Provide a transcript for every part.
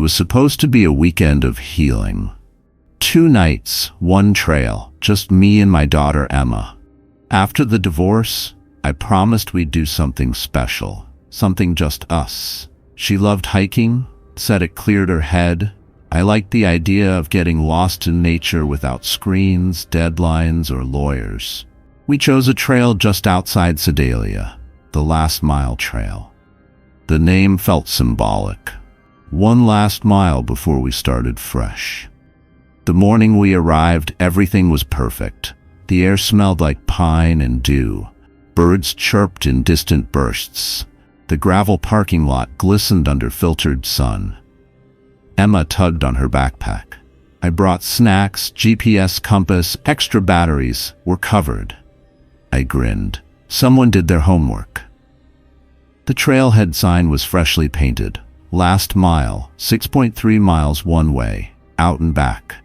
was supposed to be a weekend of healing. 2 nights, 1 trail, just me and my daughter Emma. After the divorce, I promised we'd do something special, something just us. She loved hiking, said it cleared her head. I liked the idea of getting lost in nature without screens, deadlines, or lawyers. We chose a trail just outside Sedalia, the Last Mile Trail. The name felt symbolic. 1 last mile before we started fresh. The morning we arrived, everything was perfect. The air smelled like pine and dew. Birds chirped in distant bursts. The gravel parking lot glistened under filtered sun. Emma tugged on her backpack. I brought snacks, GPS, compass, extra batteries. We're covered. I grinned. Someone did their homework. The trailhead sign was freshly painted. Last mile, 6.3 miles one way, out and back.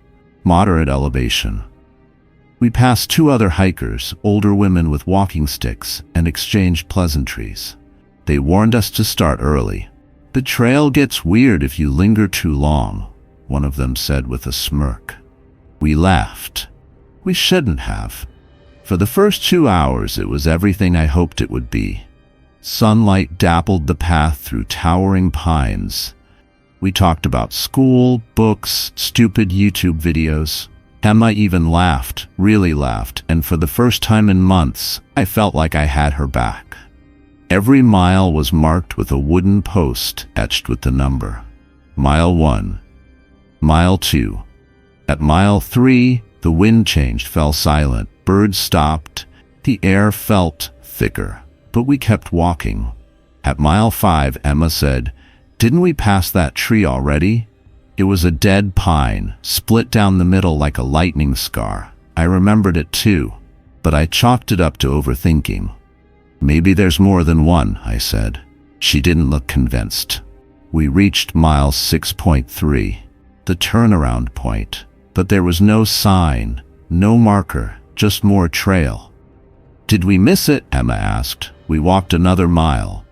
Moderate elevation. We passed 2 other hikers, older women with walking sticks, and exchanged pleasantries. They warned us to start early. The trail gets weird if you linger too long, one of them said with a smirk. We laughed. We shouldn't have. For the first 2 hours, it was everything I hoped it would be. Sunlight dappled the path through towering pines. We talked about school, books, stupid YouTube videos. Emma even laughed, really laughed, and for the first time in months, I felt like I had her back. Every mile was marked with a wooden post etched with the number. Mile 1. Mile 2. At mile 3, the wind changed, fell silent. Birds stopped. The air felt thicker. But we kept walking. At mile 5, Emma said, "Didn't we pass that tree already?" It was a dead pine, split down the middle like a lightning scar. I remembered it too, but I chalked it up to overthinking. "Maybe there's more than one," I said. She didn't look convinced. We reached mile 6.3, the turnaround point, but there was no sign, no marker, just more trail. "Did we miss it?" Emma asked. We walked another mile.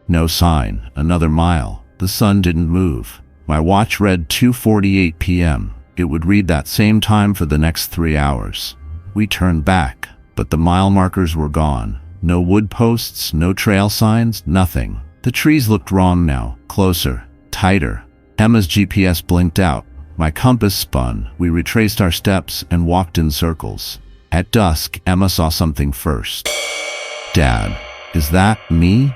No sign. Another mile. The sun didn't move. My watch read 2:48 p.m. It would read that same time for the next 3 hours. We turned back, but the mile markers were gone. No wood posts, no trail signs, nothing. The trees looked wrong now, closer, tighter. Emma's GPS blinked out. My compass spun. We retraced our steps and walked in circles. At dusk, Emma saw something first. "Dad, is that me?"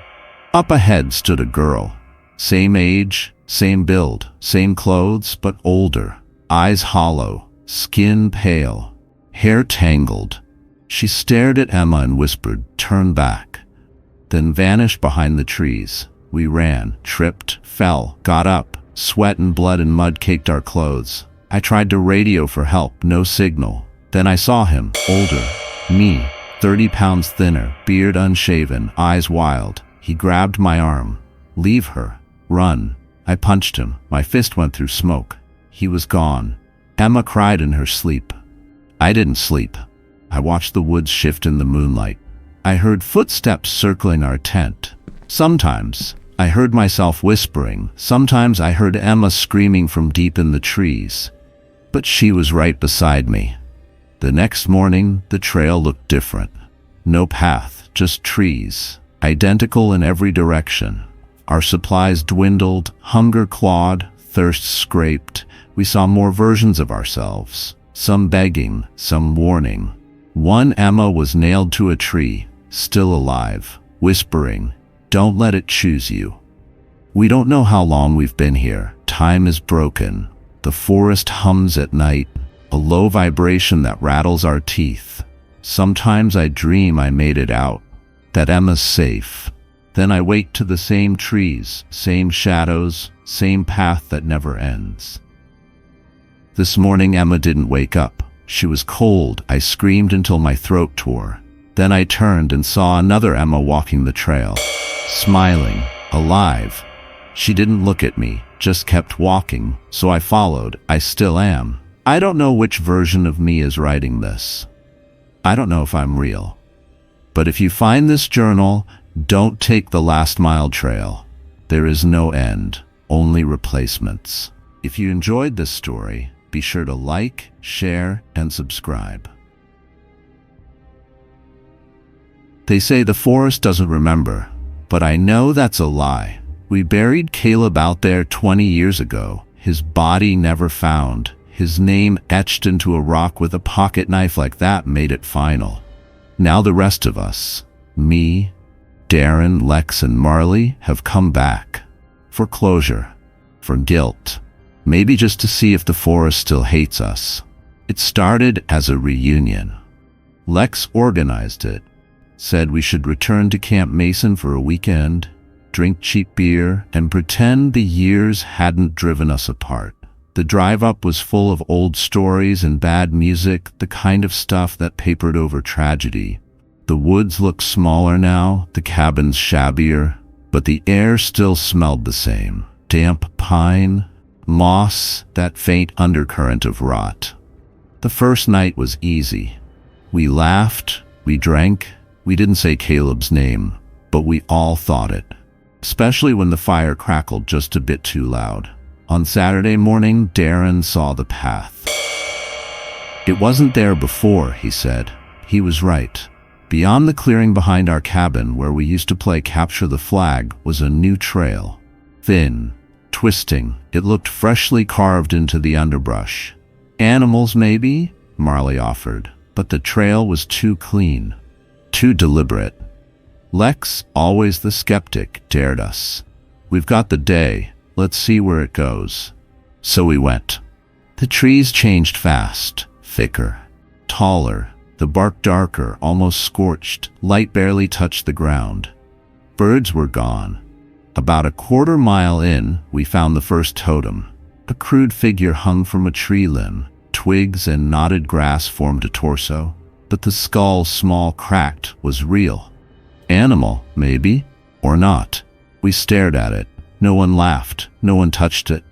Up ahead stood a girl. Same age, same build, same clothes, but older. Eyes hollow, skin pale, hair tangled. She stared at Emma and whispered, "Turn back," then vanished behind the trees. We ran, tripped, fell, got up. Sweat and blood and mud caked our clothes. I tried to radio for help, no signal. Then I saw him, older, me, 30 pounds thinner, beard unshaven, eyes wild. He grabbed my arm. "Leave her. Run." I punched him. My fist went through smoke. He was gone. Emma cried in her sleep. I didn't sleep. I watched the woods shift in the moonlight. I heard footsteps circling our tent. Sometimes I heard myself whispering. Sometimes I heard Emma screaming from deep in the trees. But she was right beside me. The next morning, the trail looked different. No path, just trees, identical in every direction. Our supplies dwindled, hunger clawed, thirst scraped. We saw more versions of ourselves, some begging, some warning. One Emma was nailed to a tree, still alive, whispering, "Don't let it choose you." We don't know how long we've been here. Time is broken. The forest hums at night, a low vibration that rattles our teeth. Sometimes I dream I made it out, that Emma's safe. Then I wake to the same trees, same shadows, same path that never ends. This morning Emma didn't wake up. She was cold. I screamed until my throat tore. Then I turned and saw another Emma walking the trail, smiling, alive. She didn't look at me, just kept walking, so I followed. I still am. I don't know which version of me is writing this. I don't know if I'm real. But if you find this journal, don't take the Last Mile Trail. There is no end, only replacements. If you enjoyed this story, be sure to like, share, and subscribe. They say the forest doesn't remember, but I know that's a lie. We buried Caleb out there 20 years ago, his body never found. His name etched into a rock with a pocket knife like that made it final. Now the rest of us, me, Darren, Lex, and Marley, have come back. For closure. For guilt. Maybe just to see if the forest still hates us. It started as a reunion. Lex organized it. Said we should return to Camp Mason for a weekend, drink cheap beer, and pretend the years hadn't driven us apart. The drive up was full of old stories and bad music, the kind of stuff that papered over tragedy. The woods looked smaller now, the cabins shabbier, but the air still smelled the same. Damp pine, moss, that faint undercurrent of rot. The first night was easy. We laughed, we drank, we didn't say Caleb's name, but we all thought it. Especially when the fire crackled just a bit too loud. On Saturday morning, Darren saw the path. It wasn't there before, he said. He was right. Beyond the clearing behind our cabin, where we used to play capture the flag, was a new trail. Thin, twisting, it looked freshly carved into the underbrush. Animals, maybe? Marley offered. But the trail was too clean. Too deliberate. Lex, always the skeptic, dared us. We've got the day. Let's see where it goes. So we went. The trees changed fast, thicker, taller, the bark darker, almost scorched, light barely touched the ground. Birds were gone. About a quarter-mile in, we found the first totem. A crude figure hung from a tree limb. Twigs and knotted grass formed a torso, but the skull, small, cracked, was real. Animal, maybe, or not. We stared at it. No one laughed, no one touched it.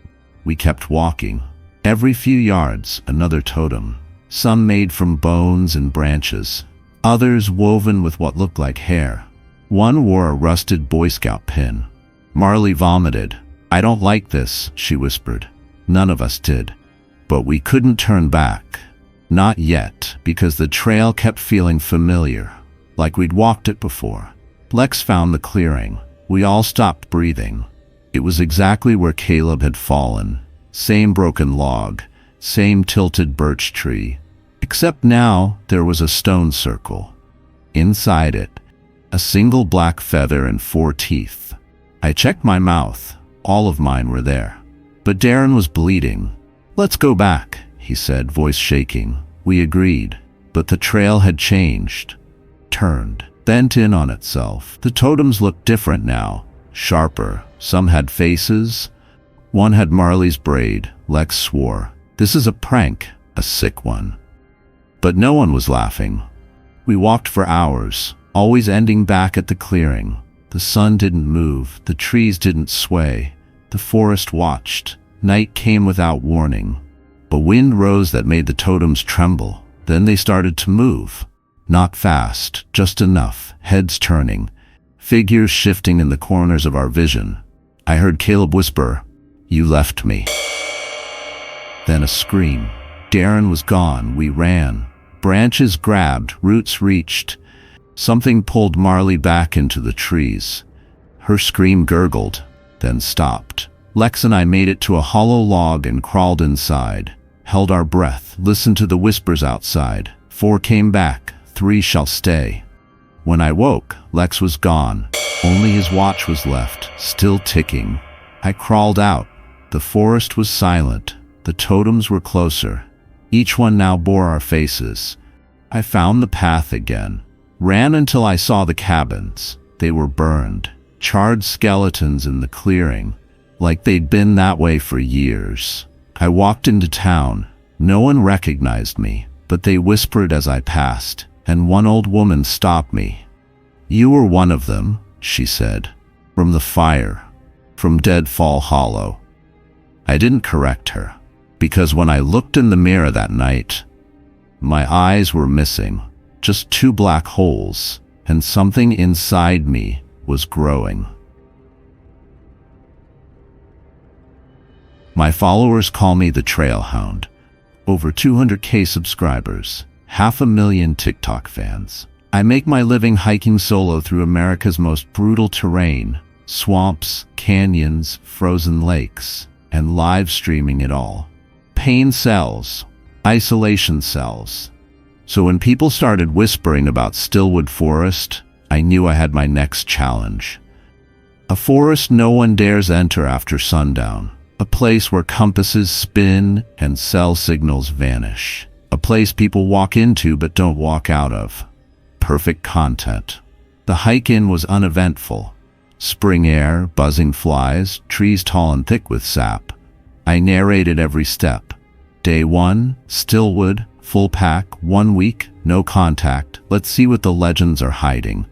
We kept walking. Every few yards, another totem. Some made from bones and branches. Others woven with what looked like hair. One wore a rusted Boy Scout pin. Marley vomited. "I don't like this," she whispered. None of us did. But we couldn't turn back. Not yet, because the trail kept feeling familiar, like we'd walked it before. Lex found the clearing. We all stopped breathing. It was exactly where Caleb had fallen. Same broken log, same tilted birch tree. Except now there was a stone circle. Inside it, a single black feather and 4 teeth. I checked my mouth. All of mine were there. But Darren was bleeding. "Let's go back," he said, voice shaking. We agreed, but the trail had changed. Turned, bent in on itself. The totems looked different now. Sharper. Some had faces. One had Marley's braid. Lex swore. This is a prank, a sick one. But no one was laughing. We walked for hours, always ending back at the clearing. The sun didn't move. The trees didn't sway. The forest watched. Night came without warning. A wind rose that made the totems tremble. Then they started to move. Not fast, just enough. Heads turning. Figures shifting in the corners of our vision. I heard Caleb whisper, "You left me." Then a scream. Darren was gone. We ran. Branches grabbed, roots reached. Something pulled Marley back into the trees. Her scream gurgled, then stopped. Lex and I made it to a hollow log and crawled inside. Held our breath, listened to the whispers outside. 4 came back, 3 shall stay. When I woke, Lex was gone. Only his watch was left, still ticking. I crawled out. The forest was silent. The totems were closer. Each one now bore our faces. I found the path again. Ran until I saw the cabins. They were burned. Charred skeletons in the clearing, like they'd been that way for years. I walked into town. No one recognized me, but they whispered as I passed, and one old woman stopped me. "You were one of them," she said. "From the fire. From Deadfall Hollow." I didn't correct her, because when I looked in the mirror that night, my eyes were missing, just 2 black holes, and something inside me was growing. My followers call me the Trail Hound. Over 200K subscribers, 500,000 TikTok fans. I make my living hiking solo through America's most brutal terrain, swamps, canyons, frozen lakes, and live streaming it all. Pain sells. Isolation sells. So when people started whispering about Stillwood Forest, I knew I had my next challenge. A forest no one dares enter after sundown. A place where compasses spin and cell signals vanish. A place people walk into but don't walk out of. Perfect content. The hike-in was uneventful. Spring air, buzzing flies, trees tall and thick with sap. I narrated every step. Day 1, Stillwood, full pack, 1 week, no contact. Let's see what the legends are hiding.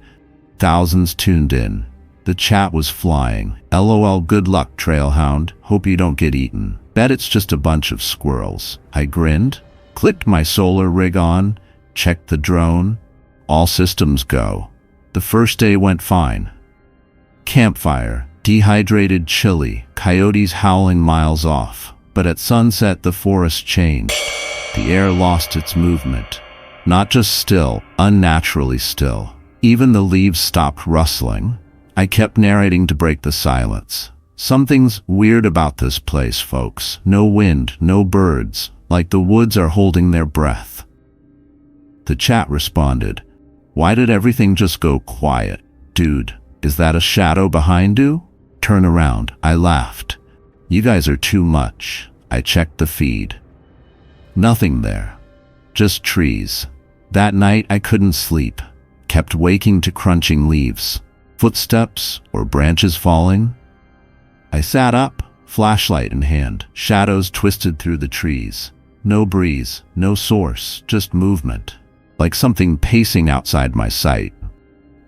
Thousands tuned in. The chat was flying. LOL, good luck, Trailhound. Hope you don't get eaten. Bet it's just a bunch of squirrels. I grinned, clicked my solar rig on, checked the drone. All systems go. The first day went fine. Campfire, dehydrated chili, coyotes howling miles off. But at sunset the forest changed. The air lost its movement. Not just still, unnaturally still. Even the leaves stopped rustling. I kept narrating to break the silence. Something's weird about this place, folks. No wind, no birds, like the woods are holding their breath. The chat responded, "Why did everything just go quiet? Dude, is that a shadow behind you?" Turn around, I laughed. "You guys are too much." I checked the feed. Nothing there. Just trees. That night I couldn't sleep. Kept waking to crunching leaves. Footsteps or branches falling. I sat up, flashlight in hand. Shadows twisted through the trees. No breeze, no source, just movement. Like something pacing outside my sight.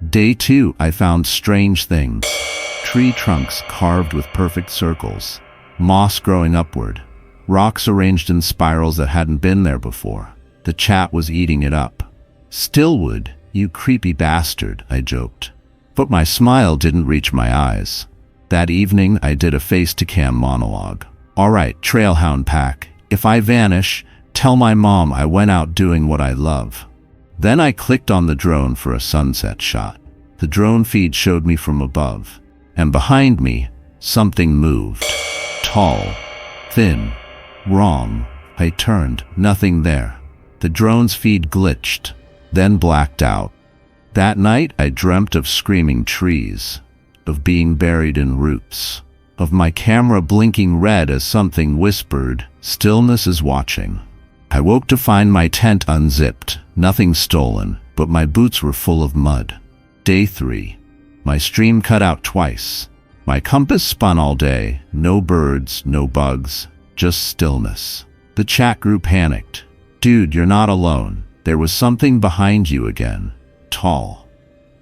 Day 2, I found strange things. Tree trunks carved with perfect circles. Moss growing upward. Rocks arranged in spirals that hadn't been there before. The chat was eating it up. "Stillwood, you creepy bastard," I joked. But my smile didn't reach my eyes. That evening, I did a face-to-cam monologue. "All right, Trailhound Pack, if I vanish, tell my mom I went out doing what I love." Then I clicked on the drone for a sunset shot. The drone feed showed me from above. And behind me, something moved. Tall, thin, wrong. I turned, nothing there. The drone's feed glitched, then blacked out. That night, I dreamt of screaming trees, of being buried in roots, of my camera blinking red as something whispered, "Stillness is watching." I woke to find my tent unzipped, nothing stolen, but my boots were full of mud. Day 3. My stream cut out twice. My compass spun all day, no birds, no bugs, just stillness. The chat grew panicked. "Dude, you're not alone. There was something behind you again. Tall."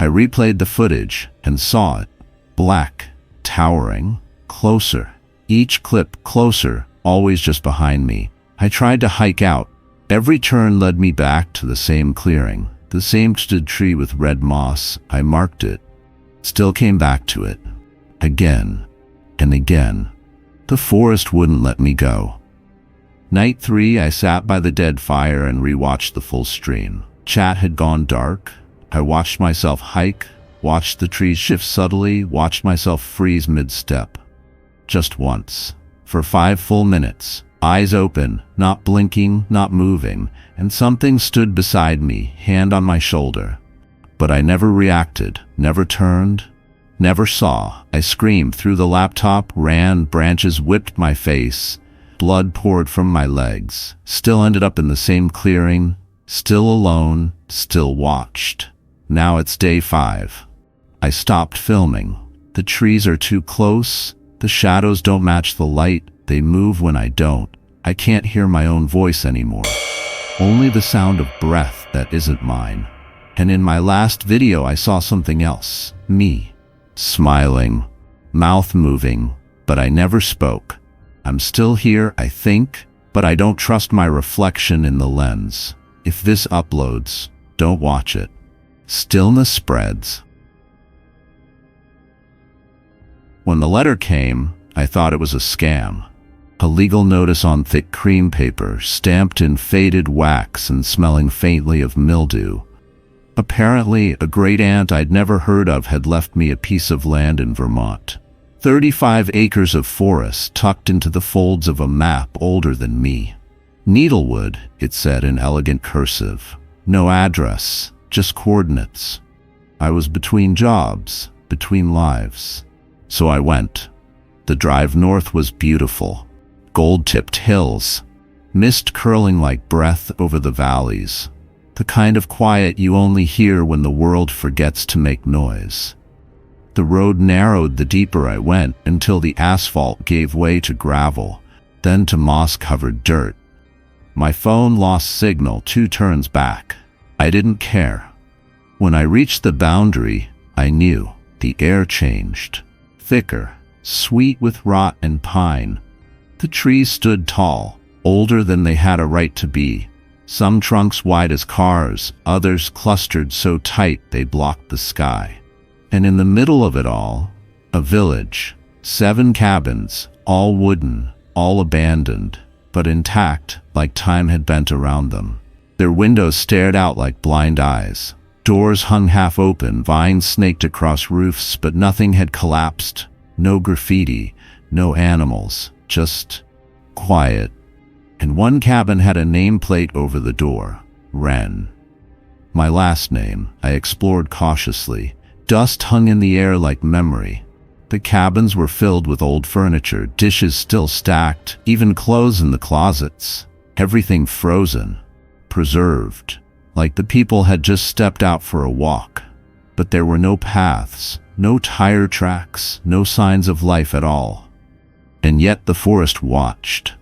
I replayed the footage and saw it. Black, towering, closer. Each clip closer, always just behind me. I tried to hike out. Every turn led me back to the same clearing, the same twisted tree with red moss. I marked it. Still came back to it. Again and again. The forest wouldn't let me go. Night 3, I sat by the dead fire and rewatched the full stream. Chat had gone dark. I watched myself hike, watched the trees shift subtly, watched myself freeze mid-step. Just once. For 5 full minutes. Eyes open, not blinking, not moving, and something stood beside me, hand on my shoulder. But I never reacted, never turned, never saw. I screamed through the laptop, ran, branches whipped my face, blood poured from my legs. Still ended up in the same clearing, still alone, still watched. Now it's day 5. I stopped filming. The trees are too close. The shadows don't match the light. They move when I don't. I can't hear my own voice anymore. Only the sound of breath that isn't mine. And in my last video I saw something else. Me. Smiling. Mouth moving. But I never spoke. I'm still here, I think, but I don't trust my reflection in the lens. If this uploads, don't watch it. Stillness spreads. When the letter came, I thought it was a scam. A legal notice on thick cream paper, stamped in faded wax and smelling faintly of mildew. Apparently, a great-aunt I'd never heard of had left me a piece of land in Vermont. 35 acres of forest tucked into the folds of a map older than me. Needlewood, it said in elegant cursive. No address, just coordinates. I was between jobs, between lives. So I went. The drive north was beautiful. Gold-tipped hills, mist curling like breath over the valleys. The kind of quiet you only hear when the world forgets to make noise. The road narrowed the deeper I went until the asphalt gave way to gravel, then to moss-covered dirt. My phone lost signal 2 turns back. I didn't care. When I reached the boundary, I knew. The air changed. Thicker, sweet with rot and pine. The trees stood tall, older than they had a right to be. Some trunks wide as cars, others clustered so tight they blocked the sky. And in the middle of it all, a village. 7 cabins, all wooden, all abandoned, but intact, like time had bent around them. Their windows stared out like blind eyes. Doors hung half open, vines snaked across roofs, but nothing had collapsed. No graffiti, no animals, just quiet. And one cabin had a nameplate over the door, Wren. My last name, I explored cautiously. Dust hung in the air like memory. The cabins were filled with old furniture, dishes still stacked, even clothes in the closets. Everything frozen, preserved, like the people had just stepped out for a walk. But there were no paths, no tire tracks, no signs of life at all. And yet the forest watched.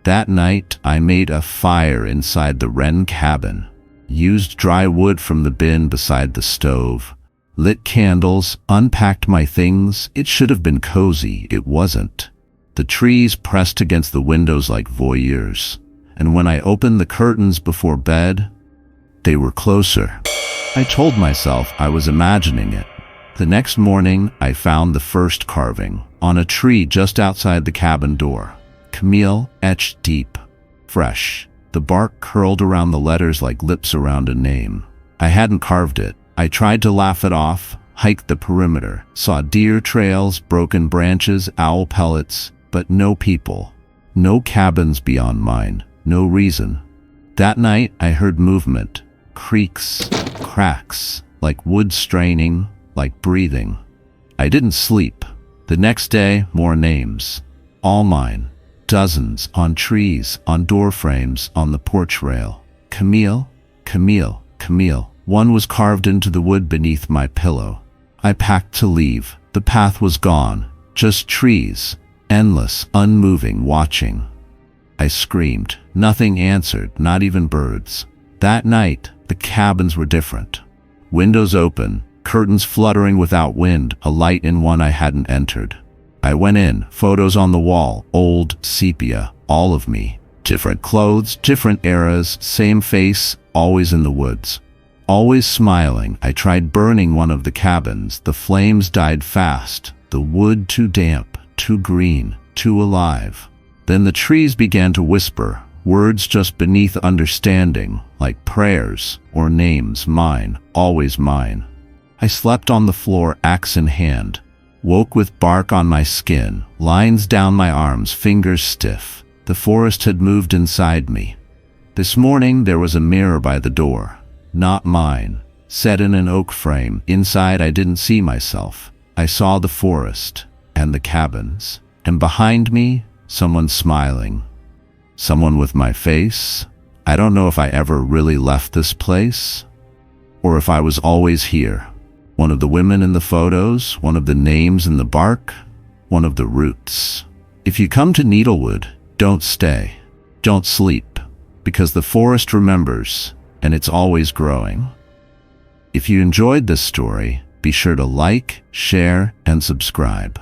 That night, I made a fire inside the Wren cabin, used dry wood from the bin beside the stove, lit candles, unpacked my things. It should have been cozy. It wasn't. The trees pressed against the windows like voyeurs, and when I opened the curtains before bed, they were closer. I told myself I was imagining it. The next morning, I found the first carving on a tree just outside the cabin door. Camille, etched deep, fresh. The bark curled around the letters like lips around a name. I hadn't carved it. I tried to laugh it off, hiked the perimeter, saw deer trails, broken branches, owl pellets, but no people. No cabins beyond mine. No reason. That night, I heard movement. Creaks, cracks, like wood straining, like breathing. I didn't sleep. The next day, more names. All mine. Dozens, on trees, on door frames, on the porch rail. Camille, Camille, Camille. One was carved into the wood beneath my pillow. I packed to leave. The path was gone. Just trees. Endless, unmoving, watching. I screamed. Nothing answered, not even birds. That night, the cabins were different. Windows open, curtains fluttering without wind, a light in one I hadn't entered. I went in, photos on the wall, old, sepia, all of me. Different clothes, different eras, same face, always in the woods. Always smiling. I tried burning one of the cabins. The flames died fast. The wood too damp, too green, too alive. Then the trees began to whisper, words just beneath understanding, like prayers or names, mine, always mine. I slept on the floor, axe in hand. Woke with bark on my skin, lines down my arms, fingers stiff. The forest had moved inside me. This morning there was a mirror by the door. Not mine. Set in an oak frame. Inside I didn't see myself. I saw the forest and the cabins. And behind me, someone smiling. Someone with my face. I don't know if I ever really left this place, or if I was always here. One of the women in the photos, one of the names in the bark, one of the roots. If you come to Needlewood, don't stay. Don't sleep, because the forest remembers, and it's always growing. If you enjoyed this story, be sure to like, share, and subscribe.